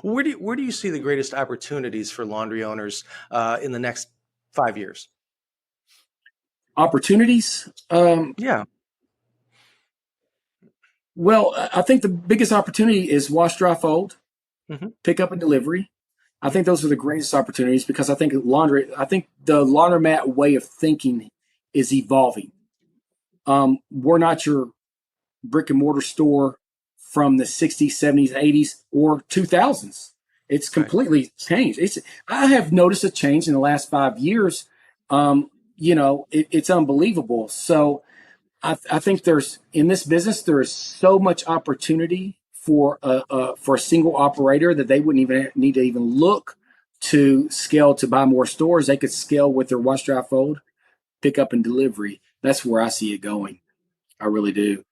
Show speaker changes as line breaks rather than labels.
Where do you see the greatest opportunities for laundry owners in the next 5 years?
Opportunities?
Yeah.
Well, I think the biggest opportunity is wash, dry, fold,
Mm-hmm.
pickup, and delivery. I think those are the greatest opportunities because I think the laundromat way of thinking is evolving. We're not your brick and mortar store from the 60s, 70s, 80s, or 2000s. It's completely changed. I have noticed a change in the last 5 years. It's unbelievable. So I think in this business, there is so much opportunity for a single operator that they wouldn't even need to even look to scale to buy more stores. They could scale with their wash, dry, fold, pick up, and delivery. That's where I see it going. I really do.